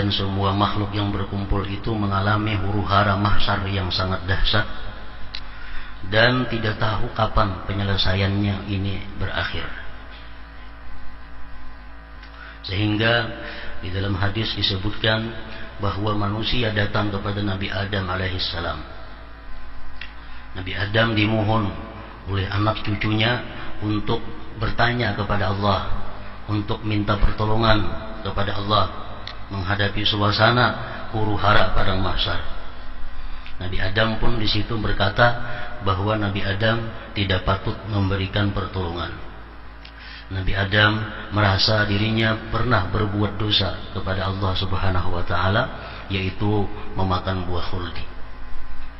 dan semua makhluk yang berkumpul itu mengalami huru-hara mahsyar yang sangat dahsyat dan tidak tahu kapan penyelesaiannya ini berakhir. Sehingga di dalam hadis disebutkan bahwa manusia datang kepada Nabi Adam alaihissalam. Nabi Adam dimohon oleh anak cucunya untuk bertanya kepada Allah, untuk minta pertolongan kepada Allah menghadapi suasana huru-hara padang mahsyar. Nabi Adam pun di situ berkata bahwa Nabi Adam tidak patut memberikan pertolongan. Nabi Adam merasa dirinya pernah berbuat dosa kepada Allah Subhanahu wa taala, yaitu memakan buah khuldi.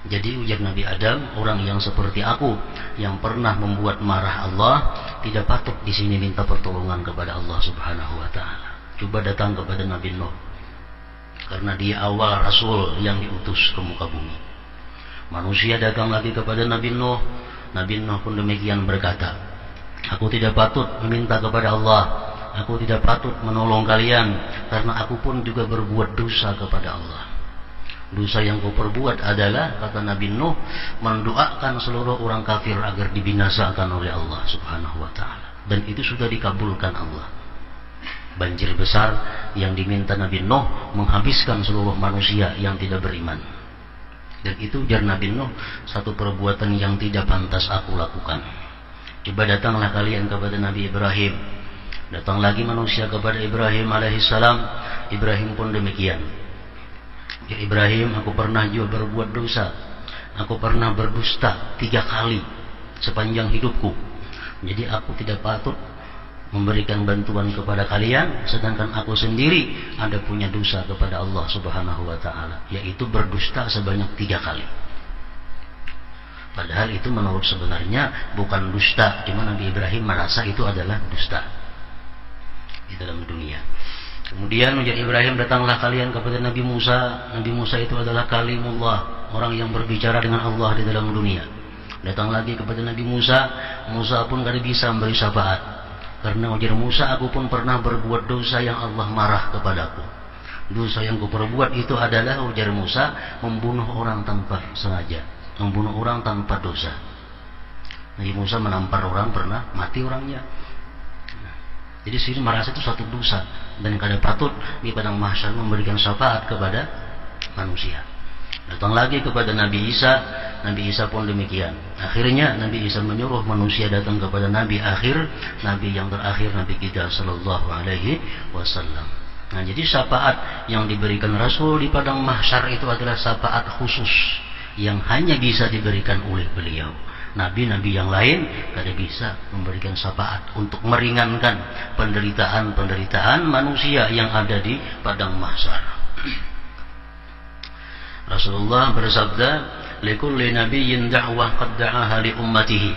Jadi ujar Nabi Adam, orang yang seperti aku yang pernah membuat marah Allah tidak patut di sini minta pertolongan kepada Allah Subhanahu wa taala. Coba datang kepada Nabi Nuh, karena dia awal rasul yang diutus ke muka bumi. Manusia datang lagi kepada Nabi Nuh. Nabi Nuh pun demikian berkata, aku tidak patut meminta kepada Allah, aku tidak patut menolong kalian, karena aku pun juga berbuat dosa kepada Allah. Dosa yang kau perbuat adalah, kata Nabi Nuh, mendoakan seluruh orang kafir agar dibinasakan oleh Allah Subhanahu wa taala. Dan itu sudah dikabulkan Allah. Banjir besar yang diminta Nabi Nuh menghabiskan seluruh manusia yang tidak beriman. Dan itu ujar Nabi Nuh, satu perbuatan yang tidak pantas aku lakukan. Coba datanglah kalian kepada Nabi Ibrahim. Datang lagi manusia kepada Ibrahim alaihissalam. Ibrahim pun demikian. Ya Ibrahim, aku pernah juga berbuat dosa. Aku pernah berdusta 3 kali sepanjang hidupku. Jadi aku tidak patut memberikan bantuan kepada kalian, sedangkan aku sendiri ada punya dosa kepada Allah Subhanahu wa taala, yaitu berdusta sebanyak 3 kali. Padahal itu menurut sebenarnya bukan dusta, cuma Nabi Ibrahim merasa itu adalah dusta di dalam dunia. Kemudian ujar Ibrahim, datanglah kalian kepada Nabi Musa. Nabi Musa itu adalah kalimullah, orang yang berbicara dengan Allah di dalam dunia. Datang lagi kepada Nabi Musa. Musa pun tidak bisa memberi syafaat, karena ujar Musa, aku pun pernah berbuat dosa yang Allah marah kepadaku. Dosa yang kuperbuat itu adalah, ujar Musa, membunuh orang tanpa sengaja, membunuh orang tanpa dosa. Nabi Musa menampar orang, pernah mati orangnya. Jadi sini merasa itu suatu dosa dan kada patut di padang mahsyar memberikan syafaat kepada manusia. Datang lagi kepada Nabi Isa. Nabi Isa pun demikian. Akhirnya Nabi Isa menyuruh manusia datang kepada Nabi akhir, Nabi yang terakhir, Nabi kita sallallahu alaihi wasallam. Nah, jadi syafaat yang diberikan Rasul di padang mahsyar itu adalah syafaat khusus yang hanya bisa diberikan oleh beliau. Nabi-nabi yang lain tidak bisa memberikan syafaat untuk meringankan penderitaan manusia yang ada di padang mahsyar. Rasulullah bersabda, likulli nabiyyin da'wah qad da'aha li ummatihi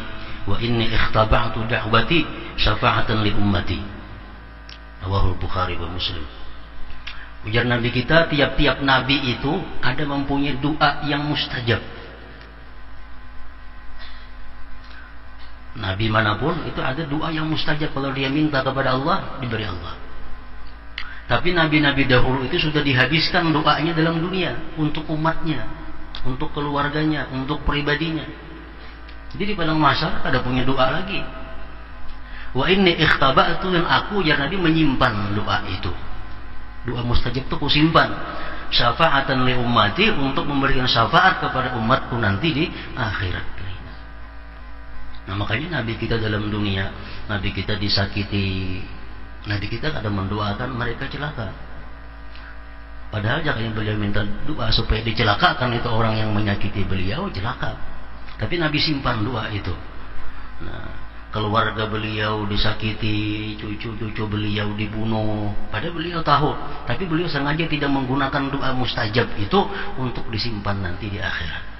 wa inni ikhtaba'tu da'wati syafa'atan li ummati. Rawahul Bukhari wa Muslim. Ujar Nabi kita, tiap-tiap nabi itu ada mempunyai doa yang mustajab. Nabi manapun itu ada doa yang mustajab, kalau dia minta kepada Allah diberi Allah. Tapi nabi-nabi dahulu itu sudah dihabiskan doanya dalam dunia untuk umatnya, untuk keluarganya, untuk pribadinya. Jadi di padang mahsyar ada punya doa lagi. Wa inni ikhtaba'tu, yang aku ya Nabi menyimpan doa itu. Doa mustajab itu aku simpan. Syafa'atan li ummati, untuk memberikan syafaat kepada umatku nanti di akhirat. Nah, makanya Nabi kita dalam dunia, Nabi kita disakiti, Nabi kita kadang mendoakan mereka celaka. Padahal jangan beliau minta doa supaya dicelakakan itu orang yang menyakiti beliau, celaka. Tapi Nabi simpan doa itu. Nah, keluarga beliau disakiti, cucu-cucu beliau dibunuh, padahal beliau tahu, tapi beliau sengaja tidak menggunakan doa mustajab itu untuk disimpan nanti di akhirat.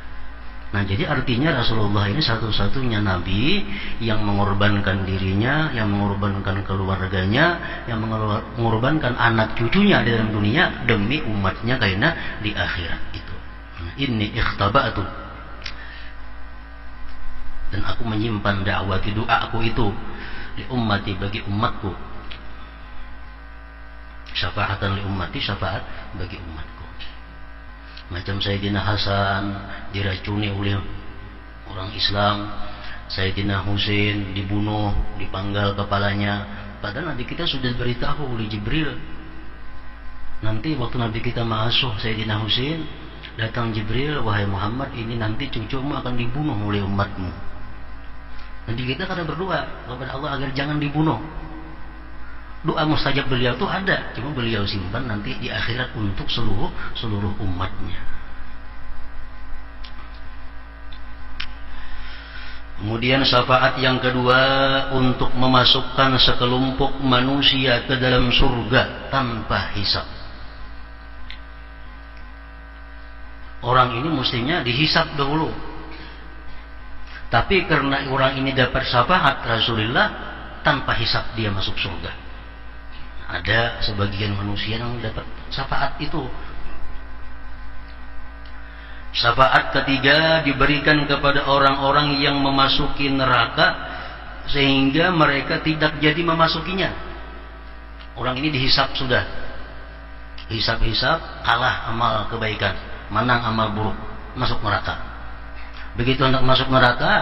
Nah, jadi artinya Rasulullah ini satu-satunya Nabi yang mengorbankan dirinya, yang mengorbankan keluarganya, yang mengorbankan anak cucunya di dalam dunia demi umatnya karena di akhirat itu. Inni ikhtaba'tu, dan aku menyimpan dakwati, doaku itu, di ummati, bagi umatku, Syafaatan li ummati, syafaat bagi umatku. Macam Sayyidina Hasan diracuni oleh orang Islam, Sayyidina Husain dibunuh, dipanggal kepalanya. Padahal Nabi kita sudah beritahu oleh Jibril. Nanti waktu Nabi kita mengasuh Sayyidina Husain, datang Jibril, wahai Muhammad, ini nanti cucumu akan dibunuh oleh umatmu. Nabi kita kadang berdoa kepada Allah agar jangan dibunuh. Doa mustajab beliau itu ada, cuma beliau simpan nanti di akhirat untuk seluruh umatnya. Kemudian syafaat yang kedua untuk memasukkan sekelompok manusia ke dalam surga tanpa hisab. Orang ini mestinya dihisab dahulu. Tapi karena orang ini dapat syafaat Rasulullah, tanpa hisab dia masuk surga. Ada sebagian manusia yang dapat syafaat itu. Syafaat ketiga diberikan kepada orang-orang yang memasuki neraka sehingga mereka tidak jadi memasukinya. Orang ini dihisab sudah. Hisab-hisab, kalah amal kebaikan, menang amal buruk, masuk neraka. Begitu hendak masuk neraka,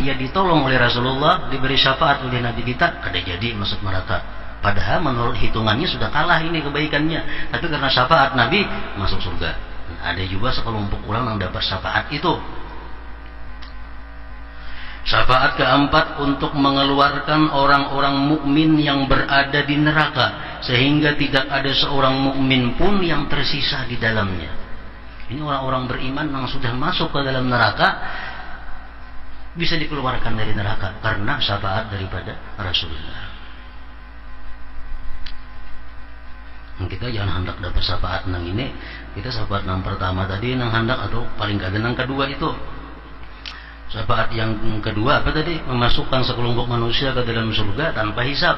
dia ditolong oleh Rasulullah, diberi syafaat oleh Nabi kita, kada jadi masuk neraka. Padahal menurut hitungannya sudah kalah ini kebaikannya, tapi karena syafaat Nabi masuk surga. Ada juga sekelompok orang yang dapat syafaat itu. Syafaat keempat untuk mengeluarkan orang-orang mukmin yang berada di neraka sehingga tidak ada seorang mukmin pun yang tersisa di dalamnya. Ini orang-orang beriman yang sudah masuk ke dalam neraka bisa dikeluarkan dari neraka karena syafaat daripada Rasulullah. Kita jangan hendak dapat syafaat nang ini, kita syafaat nang pertama tadi nang hendak atau paling kagak nang kedua itu. Syafaat yang kedua apa tadi? Memasukkan sekelompok manusia ke dalam surga tanpa hisab.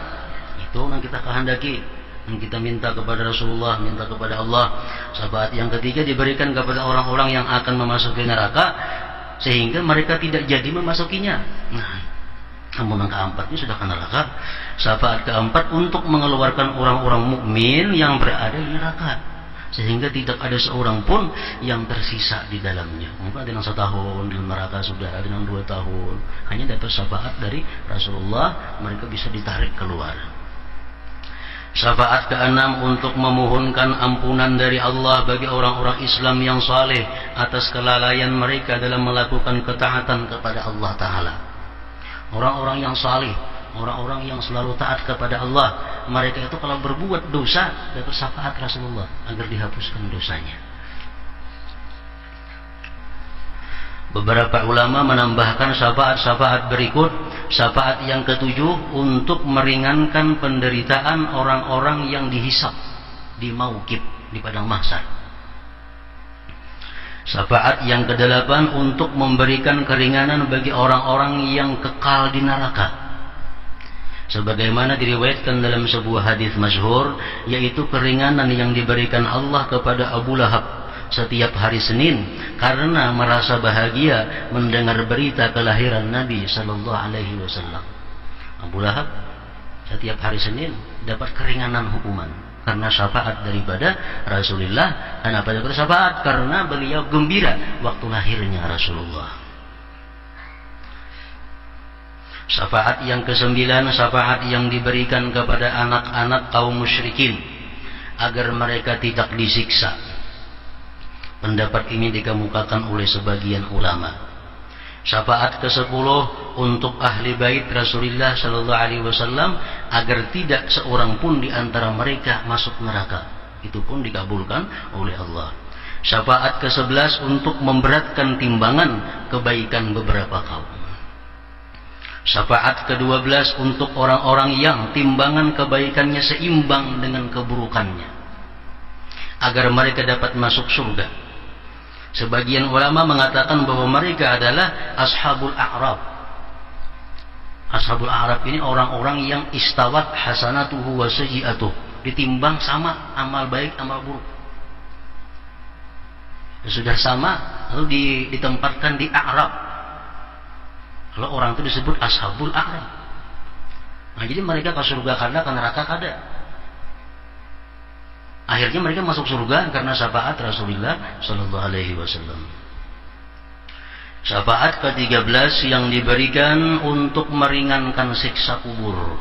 Itu yang kita kehendaki, yang kita minta kepada Rasulullah, minta kepada Allah. Syafaat yang ketiga diberikan kepada orang-orang yang akan memasuki neraka sehingga mereka tidak jadi memasukinya. Nah, namun yang keempat ini sudah ke neraka. Syafaat keempat untuk mengeluarkan orang-orang mukmin yang berada di neraka sehingga tidak ada seorang pun yang tersisa di dalamnya. Mungkin ada yang 1 tahun di neraka sudah, ada yang 2 tahun. Hanya dapat syafaat dari Rasulullah, mereka bisa ditarik keluar. Syafaat keenam untuk memohonkan ampunan dari Allah bagi orang-orang Islam yang saleh atas kelalaian mereka dalam melakukan ketaatan kepada Allah Ta'ala. Orang-orang yang saleh, orang-orang yang selalu taat kepada Allah, mereka itu kalau berbuat dosa dapat syafaat Rasulullah agar dihapuskan dosanya. Beberapa ulama menambahkan syafaat-syafaat berikut. Syafaat yang ketujuh untuk meringankan penderitaan orang-orang yang dihisab di Mauqif, di padang mahsyar. Syafaat yang kedelapan untuk memberikan keringanan bagi orang-orang yang kekal di neraka. Sebagaimana diriwayatkan dalam sebuah hadis masyhur, yaitu keringanan yang diberikan Allah kepada Abu Lahab setiap hari Senin karena merasa bahagia mendengar berita kelahiran Nabi sallallahu alaihi wasallam. Abu Lahab setiap hari Senin dapat keringanan hukuman karena syafaat daripada Rasulullah. Kenapa dapat syafaat? Karena beliau gembira waktu lahirnya Rasulullah. Syafaat yang ke-9, syafaat yang diberikan kepada anak-anak kaum musyrikin agar mereka tidak disiksa. Pendapat ini dikemukakan oleh sebagian ulama. Syafaat ke-10 untuk ahli bait Rasulullah sallallahu alaihi wasallam agar tidak seorang pun di antara mereka masuk neraka. Itu pun dikabulkan oleh Allah. Syafaat ke-11 untuk memberatkan timbangan kebaikan beberapa kaum. Syafaat ke-12 untuk orang-orang yang timbangan kebaikannya seimbang dengan keburukannya agar mereka dapat masuk surga. Sebagian ulama mengatakan bahwa mereka adalah ashabul a'rab. Ashabul a'rab ini orang-orang yang istawat hasanatuhu wa sayyi'atuh, ditimbang sama amal baik amal buruk. Sudah sama lalu ditempatkan di a'rab. Kalau orang itu disebut ashabul a'rab. Nah, jadi mereka ke surga kada, ke neraka kada. Akhirnya mereka masuk surga karena syafaat Rasulullah sallallahu alaihi wasallam. Syafaat ke-13 yang diberikan untuk meringankan siksa kubur.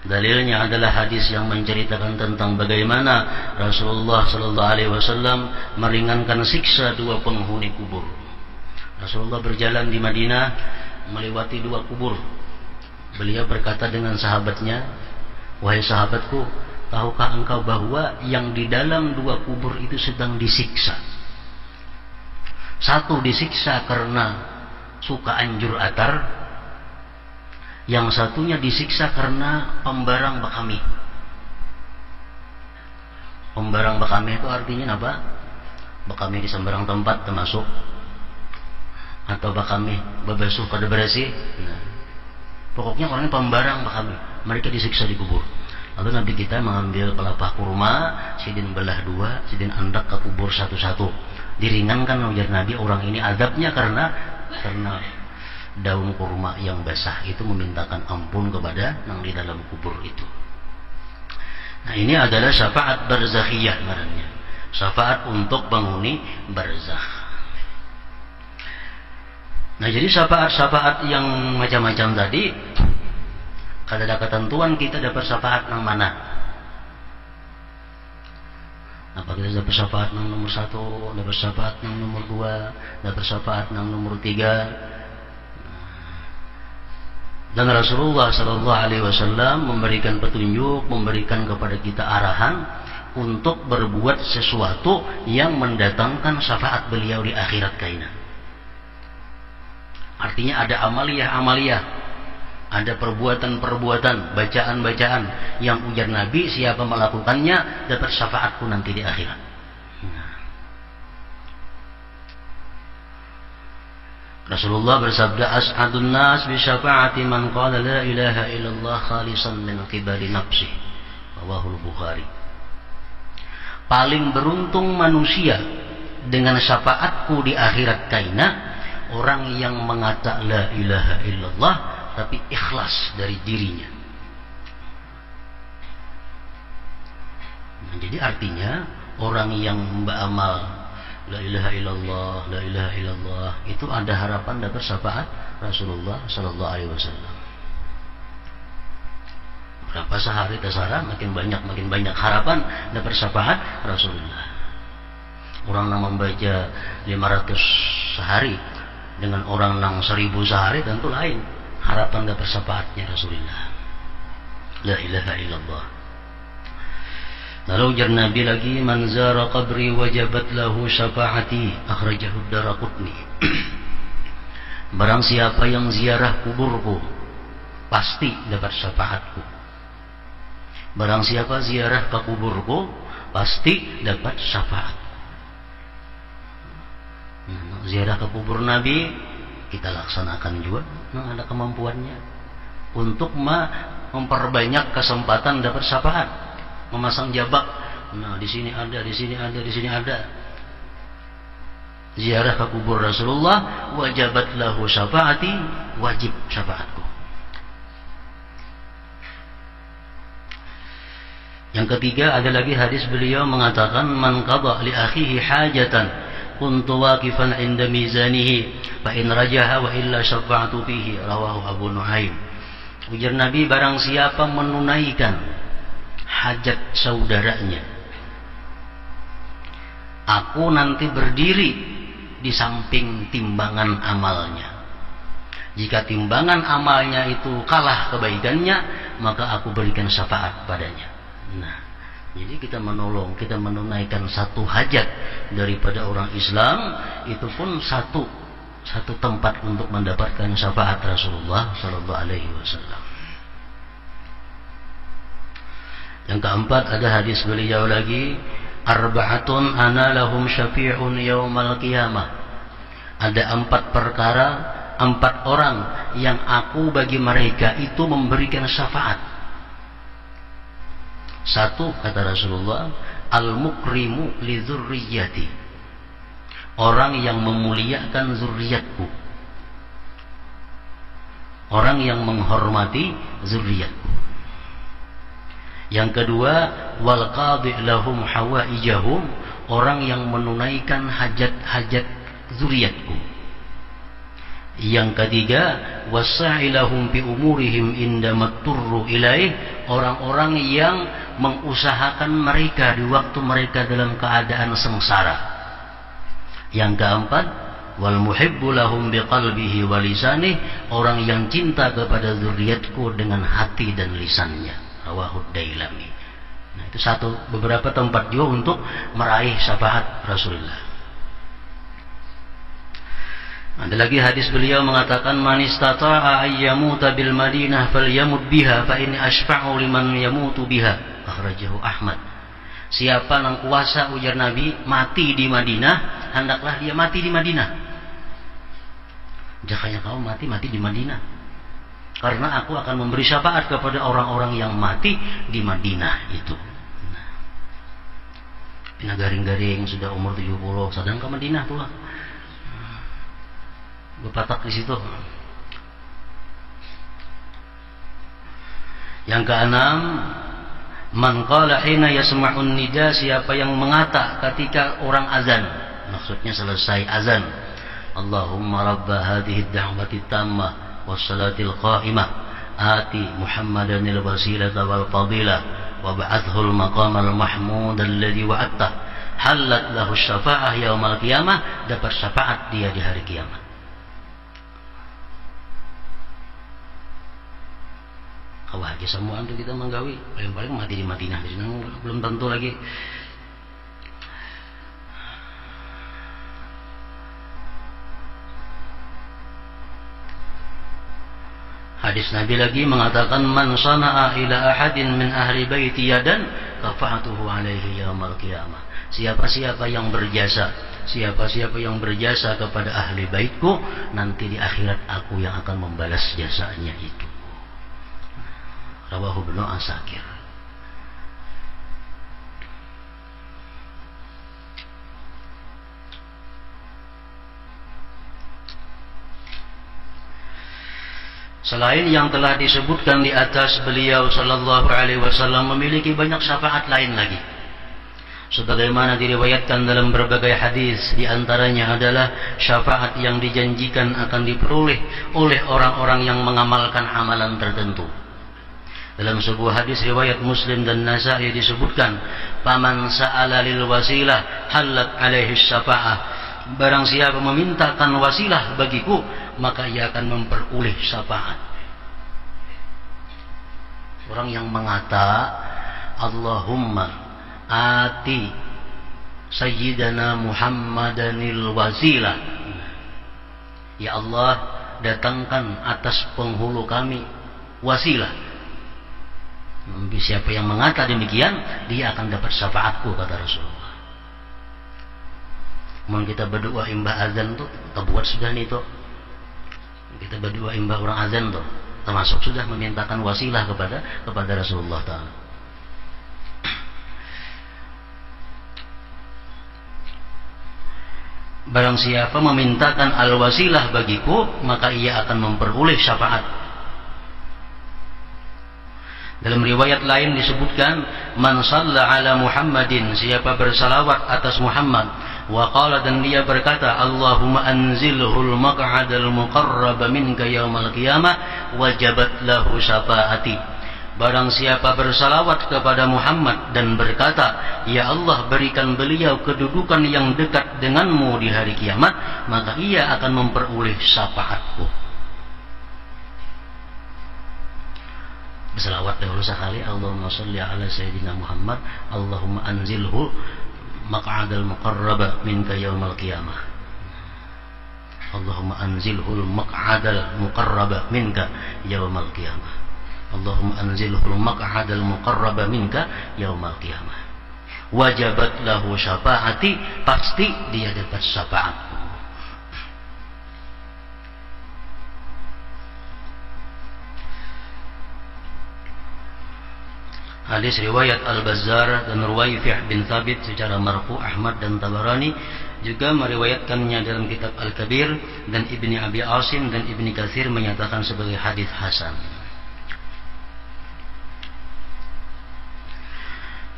Dalilnya adalah hadis yang menceritakan tentang bagaimana Rasulullah sallallahu alaihi wasallam meringankan siksa dua penghuni kubur. Rasulullah berjalan di Madinah melewati dua kubur. Beliau berkata dengan sahabatnya, "Wahai sahabatku, tahukah engkau bahwa yang di dalam dua kubur itu sedang disiksa? Satu disiksa karena suka anjur atar, yang satunya disiksa karena pembarang bakami." Pembarang bakami itu artinya apa? Bakami di sembarang tempat termasuk, atau bakami bebasuh pada berasi. Nah, pokoknya orangnya pembarang bakami. Mereka disiksa di kubur. Lalu Nabi kita mengambil pelepah kurma, sidin belah dua, sidin andak ke kubur satu-satu. Diringankan ujar Nabi, orang ini azabnya karena daun kurma yang basah itu memintakan ampun kepada yang di dalam kubur itu. Nah, ini adalah syafaat barzakhiyah namanya. Syafaat untuk penghuni barzakh. Nah, jadi syafaat-syafaat yang macam-macam tadi, kalau ada ketentuan kita dapat syafaat yang mana? Apa kita dapat syafaat yang nomor 1, dapat syafaat yang nomor 2, dapat syafaat yang nomor 3? Dan Rasulullah sallallahu alaihi wasallam memberikan petunjuk, memberikan kepada kita arahan untuk berbuat sesuatu yang mendatangkan syafaat beliau di akhirat kaina. Artinya ada amaliyah-amaliyah, ada perbuatan-perbuatan, bacaan-bacaan yang ujar Nabi, siapa melakukannya dapat syafaatku nanti di akhirat. Rasulullah bersabda, "As'adun nas bi syafaati man qala la ilaha illallah khalisan min qibali nafsi." Rawahul Bukhari. Paling beruntung manusia dengan syafaatku di akhirat kaina, orang yang mengata la ilaha illallah tapi ikhlas dari dirinya. Nah, jadi artinya orang yang beramal la ilaha illallah, la ilaha illallah, itu ada harapan dapat syafaat Rasulullah sallallahu alaihi wasallam. Berapa sehari terserah, makin banyak harapan dapat syafaat Rasulullah. Orang yang membaca 500 sehari dengan orang yang 1000 sehari tentu lain harapan dapat syafaatnya Rasulullah. La ilaha illallah. Lalu ujar Nabi lagi, "Man zara qabri wajabat lahu syafaati." Akhrajahu Daraqutni. Barang siapa yang ziarah kuburku pasti dapat syafaatku. Barang siapa ziarah ke kuburku pasti dapat syafaat. Ziarah ke kubur Nabi kita laksanakan juga, ada kemampuannya untuk memperbanyak kesempatan dapat syafaat. Memasang jabak, nah di sini ada, di sini ada, di sini ada. Ziarah ke kubur Rasulullah, wajabat lahu syafaati, wajib syafaatku. Yang ketiga ada lagi hadis beliau mengatakan, "Man qada li akhihi hajatan kuntu waqifan 'inda mizanihi fa in rajaha wa illa syafa'tu fihi." Rawahu Abu Nuaim. Ujar Nabi, barang siapa menunaikan hajat saudaranya, aku nanti berdiri di samping timbangan amalnya. Jika timbangan amalnya itu kalah kebaikannya, maka aku berikan syafaat padanya. Nah, jadi kita menolong, kita menunaikan satu hajat daripada orang Islam, itu pun satu tempat untuk mendapatkan syafaat Rasulullah sallallahu alaihi wasallam. Yang keempat ada hadis beliau lagi, "Arba'atun ana lahum syafi'un yaumal qiyamah." Ada 4 perkara, 4 orang yang aku bagi mereka itu memberikan syafaat. 1, kata Rasulullah, "Al-mukrimu li dzurriyyati." Orang yang memuliakan zuriatku. Orang yang menghormati zuriatku. Yang kedua, wal qadi lahum hawaijahum, orang yang menunaikan hajat-hajat zuriatku. Yang ketiga, wasa'ilahum bi umurihim indama turru ilaih, orang-orang yang mengusahakan mereka di waktu mereka dalam keadaan sengsara. Yang keempat, wal muhibbu lahum biqalbihi wa lisanih, orang yang cinta kepada zuriatku dengan hati dan lisannya. Rawahu Dailami. Nah, itu beberapa tempat juga untuk meraih syafaat Rasulullah. Ada lagi hadis beliau mengatakan, man istata'a ayyamuta bil Madinah falyamut biha fa inni ashfa'u liman yamutu biha. Akhrajahu Ahmad. Siapa yang kuasa, ujar Nabi, mati di Madinah, hendaklah dia mati di Madinah. Jangan kau mati di Madinah, karena aku akan memberi syafaat kepada orang-orang yang mati di Madinah itu. Nah, garing-garing sudah umur 70 sedang ke Madinah pula. Berpatak di situ. Yang keenam, man qala hina yasma'un nida, siapa yang mengata ketika orang azan, maksudnya selesai azan, Allahumma rabba hadhihi ad-da'wati tammah was-salatil qa'imah ati Muhammadanil wasilata wal fadilah wa ba'athul maqamal mahmud alladhi wa'attah halat lahu syafa'ah yaumal qiyamah, dapat syafaat dia di hari kiamat. Wah, aja semua untuk kita menggawi, paling-paling mati di Madinah, di sana belum tentu lagi. Hadis Nabi lagi mengatakan, man sana'a ila ahadin min ahli baiti yadan kafa'atuhu alaihi yaumal qiyamah. Siapa-siapa yang berjasa kepada ahli baitku, nanti di akhirat aku yang akan membalas jasanya itu. Rawahu Ibnu Asakir. Selain yang telah disebutkan di atas, beliau sallallahu alaihi wasallam memiliki banyak syafaat lain lagi. Sebagaimana diriwayatkan dalam berbagai hadis, di antaranya adalah syafaat yang dijanjikan akan diperoleh oleh orang-orang yang mengamalkan amalan tertentu. Dalam sebuah hadis riwayat Muslim dan Nasa'i disebutkan, paman sa'ala lil wasilah halat alaihi syafa'ah, barang siapa memintakan wasilah bagiku, maka ia akan memperoleh syafaat. Orang yang mengata, Allahumma ati sayyidana Muhammadanil wasilah, ya Allah, datangkan atas penghulu kami wasilah. Siapa yang mengata demikian, dia akan dapat syafaatku, kata Rasulullah. Mau kita berdoa imbah azan tuh, kita buat sudah nih tuh. Kita berdoa imbah orang azan tuh, termasuk sudah memintakan wasilah kepada Rasulullah Ta'ala. Barang siapa memintakan al-wasilah bagiku, maka ia akan memperoleh syafaat. Dalam riwayat lain disebutkan, man shalla ala Muhammadin, siapa bersalawat atas Muhammad, wa qala, dan dia berkata, Allahumma anzilhul maq'adal muqarraba minka yaumal qiyamah wajabat lahu syafaati. Barang siapa bersalawat kepada Muhammad dan berkata, ya Allah, berikan beliau kedudukan yang dekat denganmu di hari kiamat, maka ia akan memperoleh syafaatku. Berselawat dahulu sekali, Allahumma sholli ala sayyidina Muhammad, Allahumma anzilhu maq'adal muqarraba minka yaumal qiyamah. Allahumma anzilhu maq'adal muqarraba minka yaumal qiyamah. Allahumma anzilhu maq'adal muqarraba minka yaumal qiyamah. Wajabat lahu syafaati, pasti dia dapat syafaat. Hadis riwayat Al-Bazzar dan Ruwaifih bin Thabit secara marfu, Ahmad dan Tabarani juga meriwayatkannya dalam kitab Al-Kabir, dan Ibni Abi Asim dan Ibni Katsir menyatakan sebagai hadis hasan.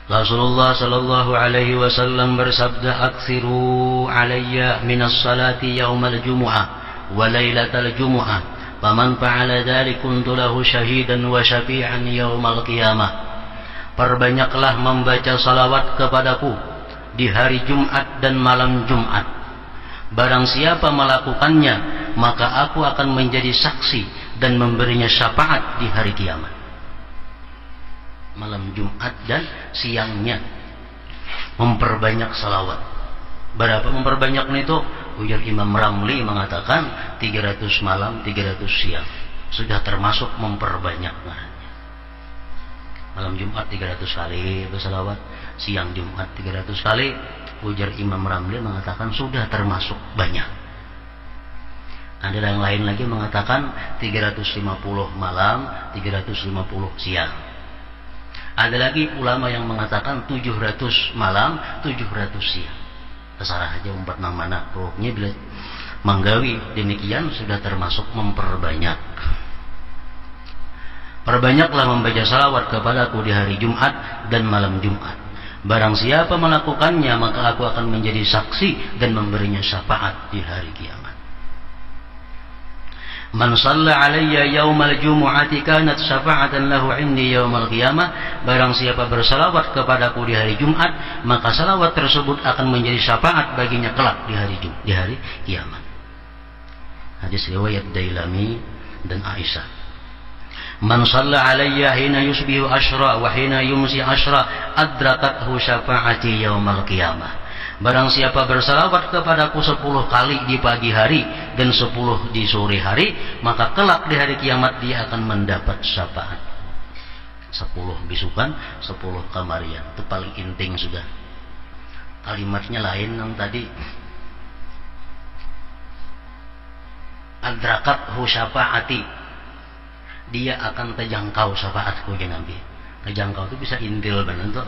Rasulullah sallallahu alaihi wasallam bersabda, "Aktsiru alayya minas salati yaumal jumu'ah wa lailatal jumu'ah, faman fa'ala dzalik kuntu lahu syahidan wa syafi'an yaumal qiyamah." Perbanyaklah membaca salawat kepadaku di hari Jumat dan malam Jumat. Barang siapa melakukannya, maka aku akan menjadi saksi dan memberinya syafaat di hari kiamat. Malam Jumat dan siangnya memperbanyak salawat. Berapa memperbanyaknya itu? Ujar Imam Ramli mengatakan 300 malam 300 siang sudah termasuk memperbanyak. Malam Jumat 300 kali bersalawat, siang Jumat 300 kali. Ujar Imam Ramli mengatakan sudah termasuk banyak. Ada yang lain lagi mengatakan 350 malam 350 siang. Ada lagi ulama yang mengatakan 700 malam 700 siang. Terserah aja umpet nang mana rohnya, bila manggawi demikian sudah termasuk memperbanyak. Perbanyaklah membaca salawat kepadaku di hari Jumat dan malam Jumat. Barang siapa melakukannya, maka aku akan menjadi saksi dan memberinya syafaat di hari kiamat. Man shalla alayya yaumal jumu'ati kanat syafa'atan lahu 'indi yaumal qiyamah. Barang siapa bersalawat kepadaku di hari Jumat, maka salawat tersebut akan menjadi syafaat baginya kelak di hari kiamat. Hadis riwayat Dailami dan Aisyah. Man shalla alayya hina yusbihu asyra wa hina yumsi asyra adrakathu syafa'ati yaumal qiyamah. Barang siapa bersalawat kepadaku 10 kali di pagi hari dan 10 di sore hari, maka kelak di hari kiamat dia akan mendapat syafaat. 10 bisukan, 10 kamarian. Itu paling inting sudah. Kalimatnya lain yang tadi. Adrakathu syafaati. Dia akan terjangkau syafaatku ya Nabi. Terjangkau itu bisa intil benar tuh.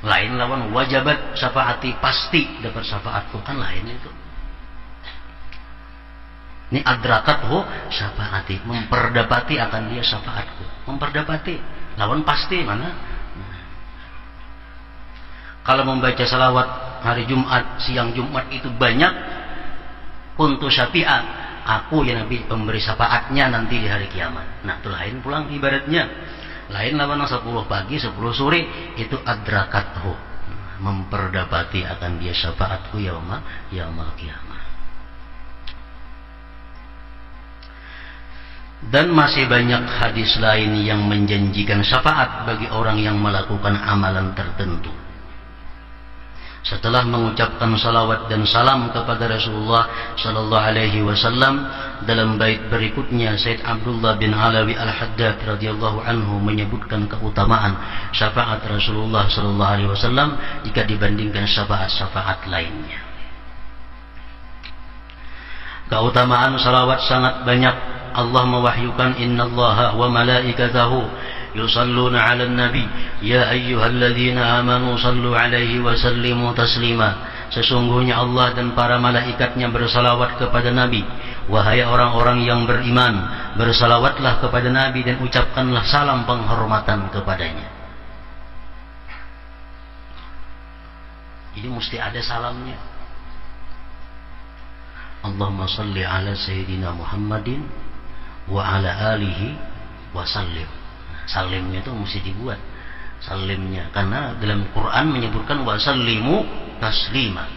Lain lawan wajabat syafaati, pasti dapat syafaatku, kan lain itu. Ini adrakathu syafaati, memperdapati akan dia syafaatku. Memperdapati, lawan pasti mana? Kalau membaca salawat hari Jumat, siang Jumat itu banyak, kuntu syafi'a, aku ya Nabi pemberi syafaatnya nanti di hari kiamat. Nah itu lain pulang ibaratnya. Lain lawan 10 pagi 10 sore itu adrakathu, memperdapati akan dia syafaatku yaumul qiyamah. Dan masih banyak hadis lain yang menjanjikan syafaat bagi orang yang melakukan amalan tertentu. Setelah mengucapkan salawat dan salam kepada Rasulullah sallallahu alaihi wasallam, dalam bait berikutnya Said Abdullah bin Alawi Al-Haddad radhiyallahu anhu menyebutkan keutamaan syafaat Rasulullah sallallahu alaihi wasallam jika dibandingkan syafaat-syafaat lainnya. Keutamaan salawat sangat banyak. Allah mewahyukan, innallaha wa malaikatahu yusalluna 'alan nabi ya ayyuhalladzina amanu sallu 'alaihi wa sallimu taslima. Sesungguhnya Allah dan para malaikatnya bersalawat kepada Nabi. Wahai orang-orang yang beriman, bersalawatlah kepada Nabi dan ucapkanlah salam penghormatan kepadanya. Jadi mesti ada salamnya. Allahumma salli ala sayyidina Muhammadin wa ala alihi wa sallim. Salimnya itu mesti dibuat salimnya, karena dalam Quran menyebutkan wa sallimu taslima.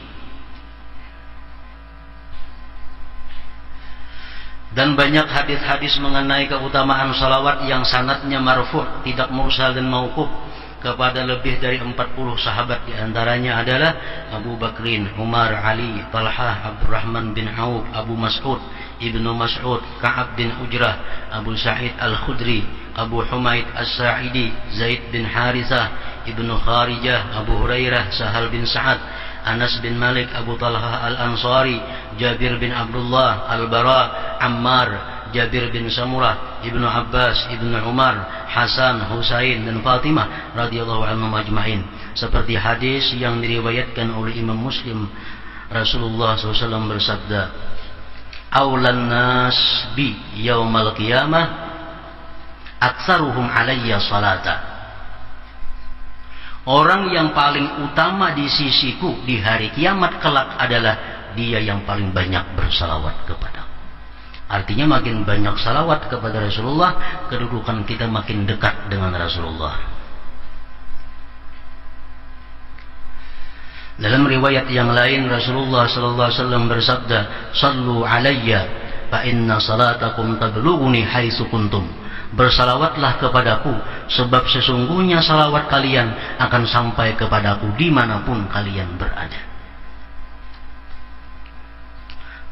Dan banyak hadis-hadis mengenai keutamaan salawat yang sanadnya marfu', tidak mursal dan mauquf, kepada lebih dari 40 sahabat. Di antaranya adalah Abu Bakrin, Umar, Ali, Talhah, Abdurrahman bin Auf, Abu Mas'ud, Ibnu Mas'ud, Ka'ab bin Ujrah, Abu Sa'id Al-Khudri, Abu Humaid As-Sa'idi, Zaid bin Harithah, Ibnu Kharijah, Abu Hurairah, Sahal bin Sa'ad, Anas bin Malik, Abu Talha Al-Ansari, Jabir bin Abdullah, Al-Bara, Ammar, Jabir bin Samurah, Ibnu Abbas, Ibnu Umar, Hasan, Husain dan Fatimah radhiyallahu anhum ajma'in. Seperti hadis yang diriwayatkan oleh Imam Muslim, Rasulullah SAW bersabda, "Aulan nas bi yaumal qiyamah aktsaruhum alayya salata Orang yang paling utama di sisiku di hari kiamat kelak adalah dia yang paling banyak bersalawat kepada. Artinya makin banyak salawat kepada Rasulullah, kedudukan kita makin dekat dengan Rasulullah. Dalam riwayat yang lain Rasulullah sallallahu alaihi wasallam bersabda, "Shallu alayya fa inna salatakum tablughuni haitsu kuntum." Bersalawatlah kepadaku, sebab sesungguhnya salawat kalian akan sampai kepadaku dimanapun kalian berada.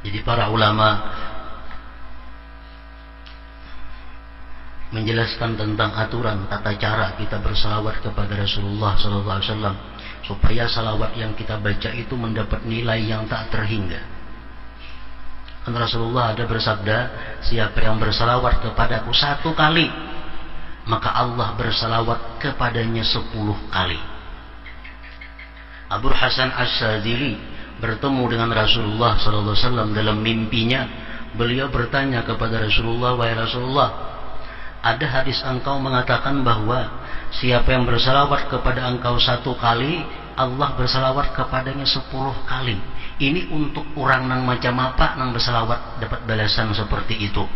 Jadi para ulama menjelaskan tentang aturan tata cara kita bersalawat kepada Rasulullah SAW, supaya salawat yang kita baca itu mendapat nilai yang tak terhingga. Dan Rasulullah ada bersabda, siapa yang bersalawat kepadaku 1 kali, maka Allah bersalawat kepadanya 10 kali. Abu Hasan As-Sadili bertemu dengan Rasulullah SAW dalam mimpinya. Beliau bertanya kepada Rasulullah, wahai Rasulullah, ada hadis engkau mengatakan bahwa siapa yang bersalawat kepada engkau 1 kali, Allah bersalawat kepadanya 10 kali. Ini untuk orang yang macam apa yang bersalawat dapat balasan seperti itu?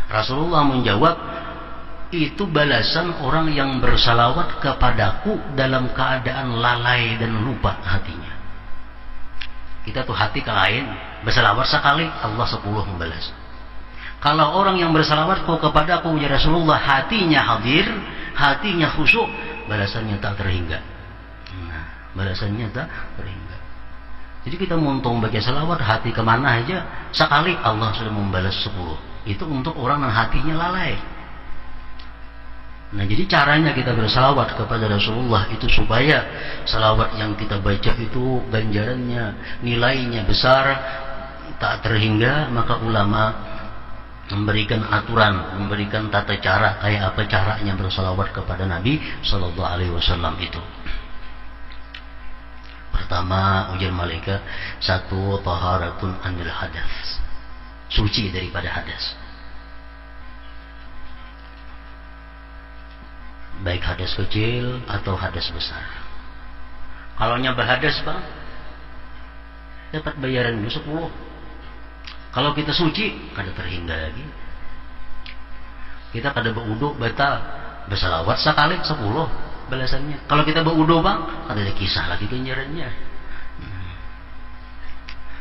Rasulullah menjawab, itu balasan orang yang bersalawat kepadaku dalam keadaan lalai dan lupa hatinya. Kita tuh hati ke lain, bersalawat sekali, Allah 10 membalas. Kalau orang yang bersalawat kepadaku ya Rasulullah, hatinya hadir, hatinya khusyuk, balasannya tak terhingga. Nah, balasannya tak terhingga. Jadi kita muntung baca salawat, hati kemana aja, sekali Allah sudah membalas 10. Itu untuk orang yang hatinya lalai. Nah, jadi caranya kita bersalawat kepada Rasulullah itu supaya salawat yang kita baca itu ganjarannya, nilainya besar, tak terhingga. Maka ulama memberikan aturan, memberikan tata cara kayak apa caranya bersalawat kepada Nabi Sallallahu Alaihi Wasallam itu. Pertama, ujar malaikat, 1, taharatun anil hadas, suci daripada hadas, baik hadas kecil atau hadas besar. Kalau berhadas bang, dapat bayaran 10. Kalau kita suci, kada terhingga lagi. Kita kada berwudu batal, bersalawat sekali 10 balasannya. Kalau kita berwudu bang, kada ada kisah lagi ganjarannya.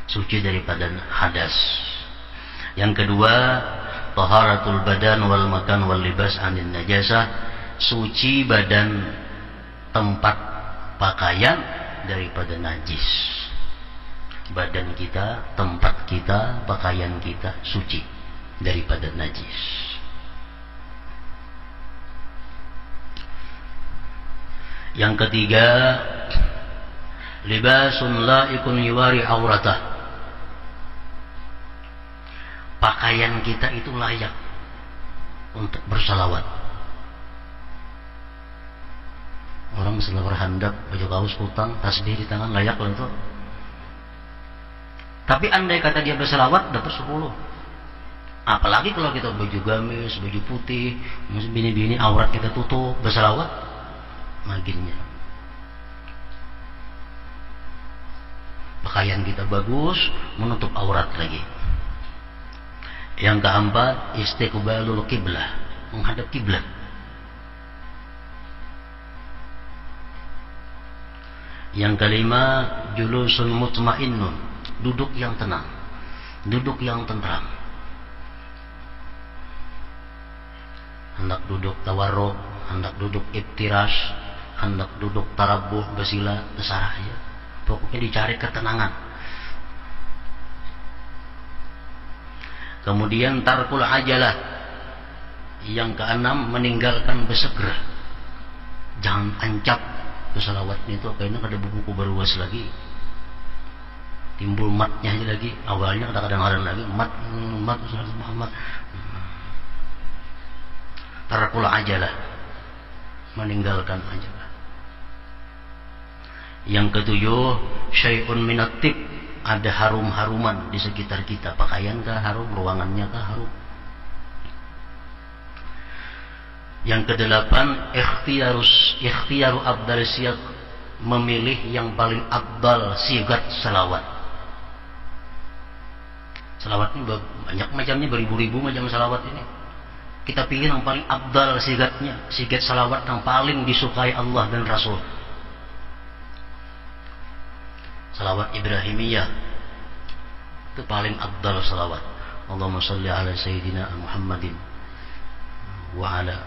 Suci daripada hadas. Yang kedua, taharatul badan wal makan wal libas anin najasah, suci badan, tempat pakaian daripada najis. Badan kita, tempat kita, pakaian kita suci daripada najis. Yang ketiga, libasun laikun yuwari auratah, pakaian kita itu layak untuk bersalawat. Orang setelah berhandap, baju kaos kutang, tasbih di tangan, layak untuk. Tapi andai kata dia bersalawat, dapat 10. Apalagi kalau kita baju gamis, baju putih, bini-bini aurat kita tutup, bersalawat, maginnya. Pakaian kita bagus, menutup aurat lagi. Yang keempat, istiqbalul qiblah, menghadap kiblat. Yang kelima, julusul mutmainnun, duduk yang tenang, duduk yang tentram. Hendak duduk tawarruk, hendak duduk iftirash, hendak duduk tarabuh, basila, terserah ya. Pokoknya dicari ketenangan. Kemudian tarkul ajalah. Yang keenam, meninggalkan bersegera. Jangan ancap bersalawatnya itu, kayaknya ada buku berluas lagi. Timbul matnya aja lagi. Awalnya kadang-kadang lagi mat Muhammad. Tarkul ajalah, meninggalkan ajalah. Yang ketujuh, syai'un minat tib, ada harum-haruman di sekitar kita. Pakaian kah harum, ruangannya kah harum. Yang kedelapan, ikhtiaru afdal siyaq, memilih yang paling afdal sigat salawat. Salawat ini banyak macamnya, beribu-ribu macam salawat ini. Kita pilih yang paling afdal sigatnya, sigat salawat yang paling disukai Allah dan Rasul. Salawat Ibrahimiyah itu paling afdal salawat. Allahumma salli ala sayyidina Muhammadin wa ala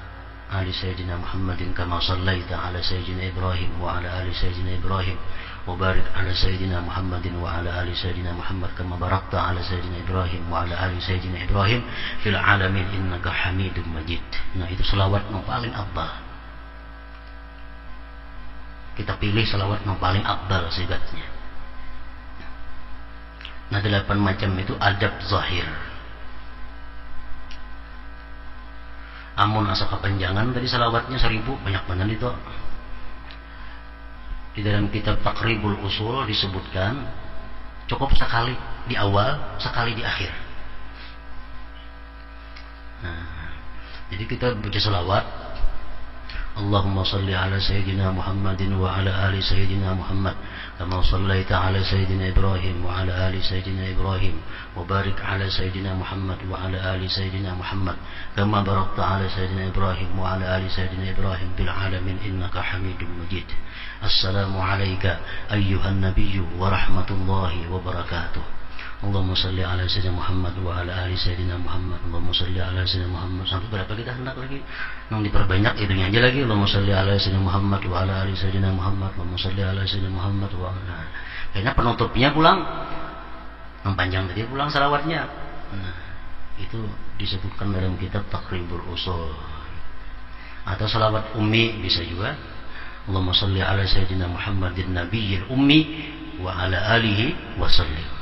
ali sayyidina Muhammadin kama sallaita ala sayyidina Ibrahim wa ala ali sayyidina Ibrahim wa barik ala sayyidina Muhammadin wa ala ali sayyidina Muhammad kama barakta ala sayyidina Ibrahim wa ala ali sayyidina Ibrahim fil alamin innaka Hamidum Majid. Nah, itu selawat yang paling afdal. Kita pilih selawat yang paling afdal sigatnya. Nah, 8 macam itu adab zahir. Amun asa kepanjangan tadi salawatnya 1000, banyak banget itu. Di dalam kitab Taqribul Usul disebutkan cukup sekali di awal, sekali di akhir. Nah, jadi kita baca salawat, Allahumma salli ala sayyidina Muhammadin wa ala ali sayyidina Muhammad kama sallaita ala sayyidina Ibrahim wa ala ali sayyidina Ibrahim wa barik ala sayyidina Muhammad wa ala ali sayyidina Muhammad kama barakta ala sayyidina Ibrahim wa ala ali sayyidina Ibrahim bil alamin innaka Hamidum Majid. Assalamu alayka ayyuhan nabiyyu wa rahmatullahi wa barakatuh. Allahumma salli ala sayyidina Muhammad wa ala ali sayyidina Muhammad. Allahumma salli ala sayyidina Muhammad. Sampai berapa kita hendak lagi? Nang diperbanyak itunya aja lagi. Allahumma salli ala sayyidina Muhammad wa ala ali sayyidina Muhammad. Allahumma salli ala sayyidina Muhammad wa ala. Kayaknya penutupnya pulang. Yang panjang tadi pulang salawatnya. Nah, itu disebutkan dalam kitab Taqribul Usul. Atau salawat ummi bisa juga. Allahumma salli ala sayyidina Muhammadin nabiyil ummi wa ala alihi wa sallim.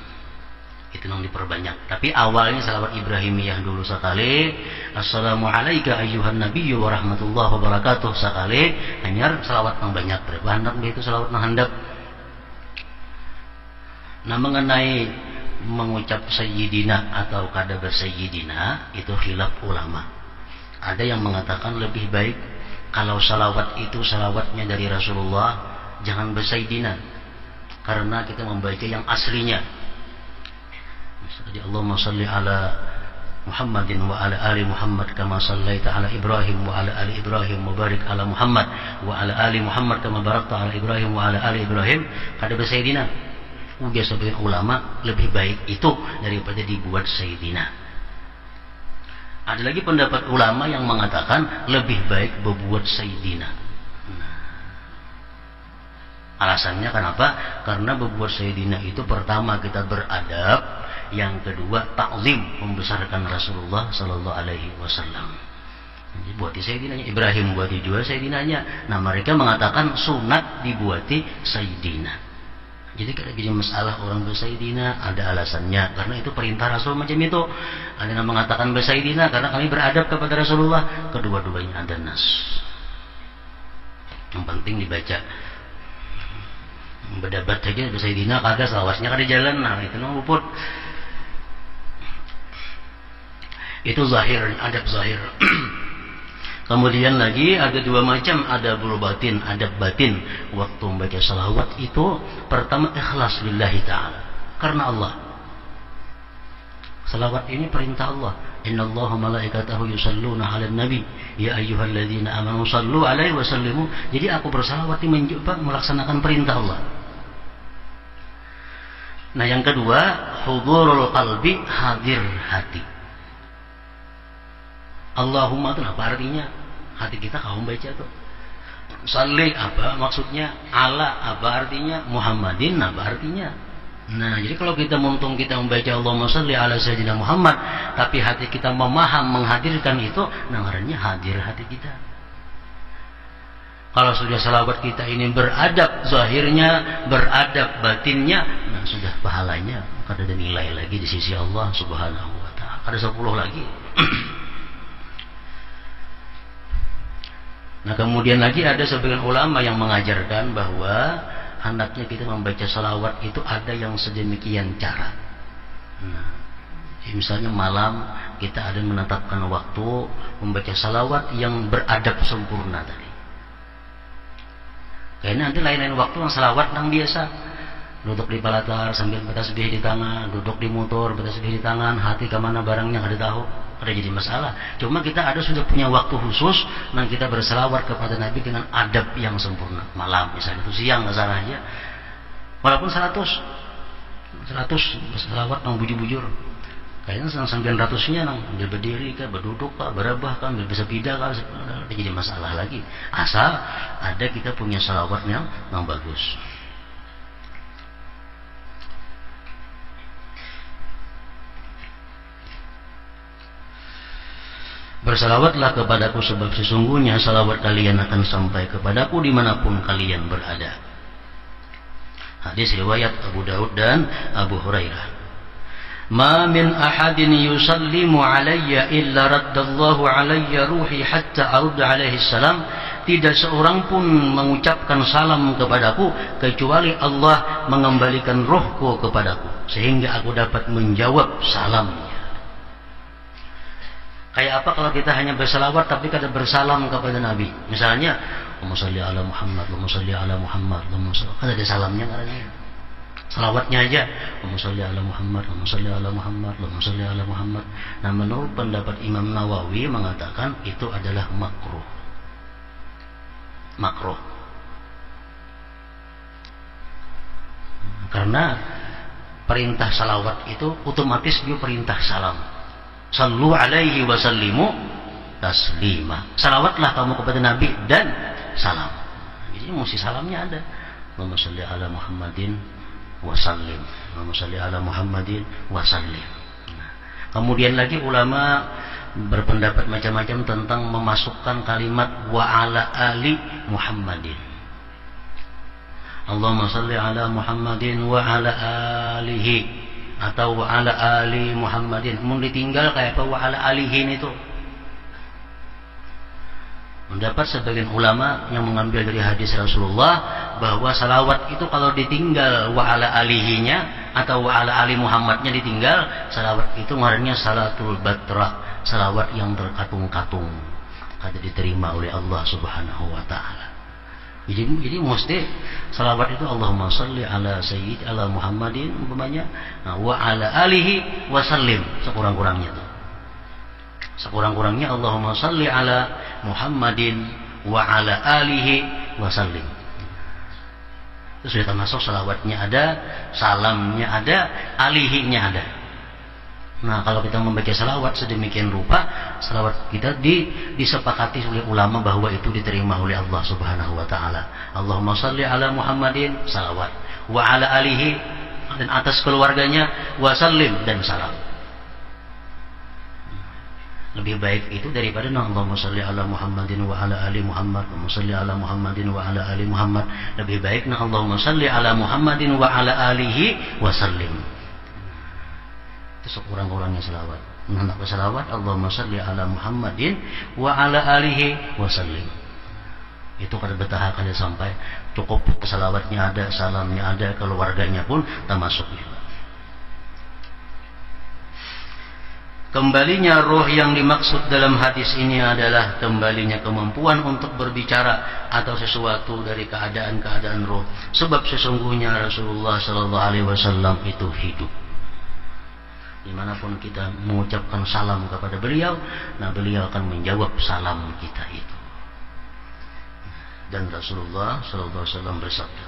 Itu yang diperbanyak. Tapi awalnya salawat Ibrahimiyah dulu sekali. Assalamu alayka ayyuhan nabiyyu wa rahmatullahi wa barakatuh sekali. Hanya salawat yang banyak. Berapa hendak itu salawat yang hendak. Nah, mengenai mengucap sayyidina atau kada bersayyidina itu khilaf ulama. Ada yang mengatakan lebih baik kalau salawat itu salawatnya dari Rasulullah, jangan bersayyidina, karena kita membaca yang aslinya. Jadi Allahumma salli ala Muhammadin wa ala ali Muhammad kama sallaita ala Ibrahim wa ala ali Ibrahim wa barik ala Muhammad wa ala ali Muhammad kama barakta ala Ibrahim wa ala ali Ibrahim. Kada bersayyidina. Udah sebagian ulama lebih baik itu daripada dibuat sayyidina. Ada lagi pendapat ulama yang mengatakan lebih baik berbuat sayyidina. Alasannya kenapa? Karena berbuat sayyidina itu pertama kita beradab, yang kedua takzim, membesarkan Rasulullah sallallahu alaihi wasallam. Jadi buati sayyidinanya, Ibrahim buati juga sayyidinanya. Nah, mereka mengatakan sunat dibuati sayyidina. Jadi kalau jadi masalah orang bersayyidina ada alasannya, karena itu perintah Rasul macam itu. Ada yang mengatakan bersayyidina karena kami beradab kepada Rasulullah. Kedua-duanya ada nas. Yang penting dibaca. Berdebat saja bersayyidina kagak, selawasnya kada jalan. Nah, itu luput. Itu zahir, adab zahir. Kemudian lagi ada 2 macam adabul batin, adab batin. Waktu membaca salawat itu pertama ikhlas lillahi ta'ala, karena Allah. Salawat ini perintah Allah. Innallaha malaikatahu yusalluna 'alan nabi ya ayyuhalladzina amanu sallu 'alaihi wa sallimu. Jadi aku bersalawat ini melaksanakan perintah Allah. Nah, yang kedua hudurul qalbi, hadir hati. Allahumma itu apa artinya? Hati kita kaum baca tuh. Salli apa maksudnya? Ala apa artinya? Muhammadin apa artinya? Nah, jadi kalau kita muntung kita membaca Allahumma salli ala sayyidina Muhammad, tapi hati kita memaham menghadirkan itu, namanya hadir hati kita. Kalau sudah salawat kita ini beradab zahirnya, beradab batinnya, nah sudah pahalanya kada ada nilai lagi di sisi Allah Subhanahu wa taala. Ada 10 lagi. Nah, kemudian lagi ada sebagian ulama yang mengajarkan bahwa hendaknya kita membaca salawat itu ada yang sedemikian cara. Nah, misalnya malam kita ada menetapkan waktu membaca salawat yang beradab sempurna tadi. Kayaknya nanti lain-lain waktu yang salawat yang biasa, duduk di palatar sambil bertasbih di tangan, duduk di motor bertasbih di tangan, hati kemana barangnya nggak tahu, ada jadi masalah. Cuma kita ada sudah punya waktu khusus dan kita berselawat kepada Nabi dengan adab yang sempurna. Malam misalnya itu siang nggak salah aja, walaupun 100 selawat nang bujur-bujur, kayaknya sambil 100-nya nang ambil berdiri kah, berduduk kah, berabah kah, ambil bisa pindah kah, jadi masalah lagi. Asal ada kita punya salawat yang bagus. Bersalawatlah kepadaku sebab sesungguhnya salawat kalian akan sampai kepadaku dimanapun kalian berada. Hadis riwayat Abu Daud dan Abu Hurairah. Ma min ahadin yusallimu alayya illa raddallahu alayya ruhi hatta arudda alaihi salam. Tidak seorang pun mengucapkan salam kepadaku kecuali Allah mengembalikan rohku kepadaku sehingga aku dapat menjawab salamnya. Kayak apa kalau kita hanya bersalawat tapi kada bersalam kepada Nabi? Misalnya, Allahumma shalli ala Muhammad, Allahumma shalli ala Muhammad, Allahumma shalli, kan ada salamnya katanya. Salawatnya aja, Allahumma shalli ala Muhammad, Allahumma shalli ala Muhammad, Allahumma shalli ala Muhammad. Nah, menurut pendapat Imam Nawawi mengatakan itu adalah makruh. Makruh. Karena perintah salawat itu otomatis dia perintah salam. Sallu alaihi wa sallimu taslima. Salawatlah kamu kepada Nabi dan salam. Jadi mesti salamnya ada. Allahumma shalli ala Muhammadin wa sallim. Allahumma shalli ala Muhammadin wa sallim. Nah, kemudian lagi ulama berpendapat macam-macam tentang memasukkan kalimat wa ala ali Muhammadin. Allahumma shalli ala Muhammadin wa ala alihi, atau wa ala ali Muhammadin. Mau ditinggal kayak apa wa ala alihin itu? Mendapat sebagian ulama yang mengambil dari hadis Rasulullah bahwa salawat itu kalau ditinggal wa ala alihinya atau wa ala ali Muhammadnya ditinggal, salawat itu ngarannya salatul batrah, salawat yang terkatung-katung, kada diterima oleh Allah Subhanahu wa taala. Jadi mesti salawat itu Allahumma shalli ala sayyid ala Muhammadin umpamanya, nah, wa ala alihi wa sallim sekurang-kurangnya tuh. Sekurang-kurangnya Allahumma shalli ala Muhammadin wa ala alihi wa sallim. Itu sudah termasuk salawatnya ada, salamnya ada, alihinya ada. Nah, kalau kita membaca salawat sedemikian rupa, salawat kita disepakati oleh ulama bahwa itu diterima oleh Allah Subhanahu wa taala. Allahumma shalli ala Muhammadin, salawat, wa ala alihi, dan atas keluarganya, wa sallim, dan salam. Lebih baik itu daripada Allahumma shalli ala Muhammadin wa ala ali Muhammad, Allahumma shalli ala Muhammadin wa ala ali Muhammad. Lebih baik Allahumma shalli ala Muhammadin wa ala alihi wa sallim. Itu sekurang-kurangnya salawat. Hendak bersalawat Allahumma shalli ala Muhammadin wa ala alihi wa sallim. Itu kada betah kada sampai cukup salawatnya ada, salamnya ada, keluarganya pun termasuk juga. Kembalinya roh yang dimaksud dalam hadis ini adalah kembalinya kemampuan untuk berbicara atau sesuatu dari keadaan-keadaan roh. Sebab sesungguhnya Rasulullah sallallahu alaihi wasallam itu hidup. Dimanapun kita mengucapkan salam kepada beliau, nah beliau akan menjawab salam kita itu. Dan Rasulullah sallallahu alaihi wasallam bersabda,